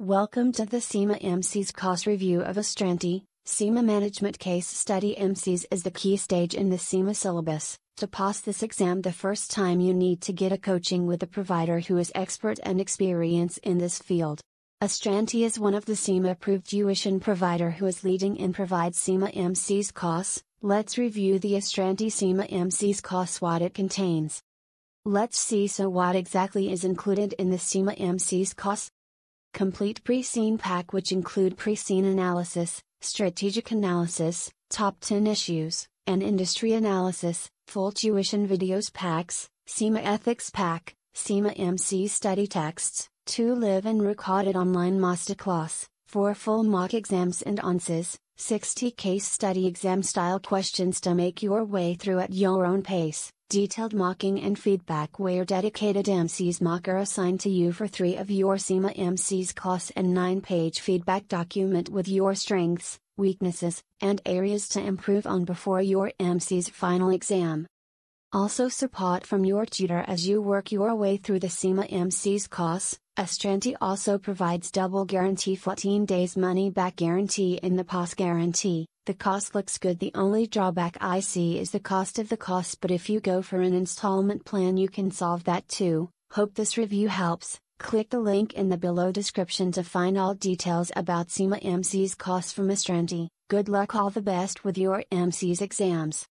Welcome to the CIMA MCS Course review of Astranti. CIMA Management Case Study MCS is the key stage in the CIMA syllabus. To pass this exam the first time you need to get a coaching with a provider who is expert and experienced in this field. Astranti is one of the CIMA approved tuition provider who is leading and provides CIMA MCS Course. Let's review the Astranti CIMA MCS Course, what it contains. Let's see what exactly is included in the CIMA MCS Course. Complete pre-scene pack, which include pre-scene analysis, strategic analysis, top 10 issues, and industry analysis, full tuition videos packs, CIMA ethics pack, CIMA MC study texts, 2 live and recorded online masterclass, 4 full mock exams and answers, 60 case study exam style questions to make your way through at your own pace. Detailed mocking and feedback where dedicated MCs mock are assigned to you for 3 of your CIMA MCS course and 9-page feedback document with your strengths, weaknesses, and areas to improve on before your MC's final exam. Also support from your tutor as you work your way through the CIMA MCS course. Astranti also provides double guarantee, 14 days money back guarantee in the pass guarantee. The cost looks good. The only drawback I see is the cost of the course, but if you go for an installment plan you can solve that too. Hope this review helps. Click the link in the below description to find all details about CIMA MCS course from Astranti. Good luck, all the best with your MCS exams.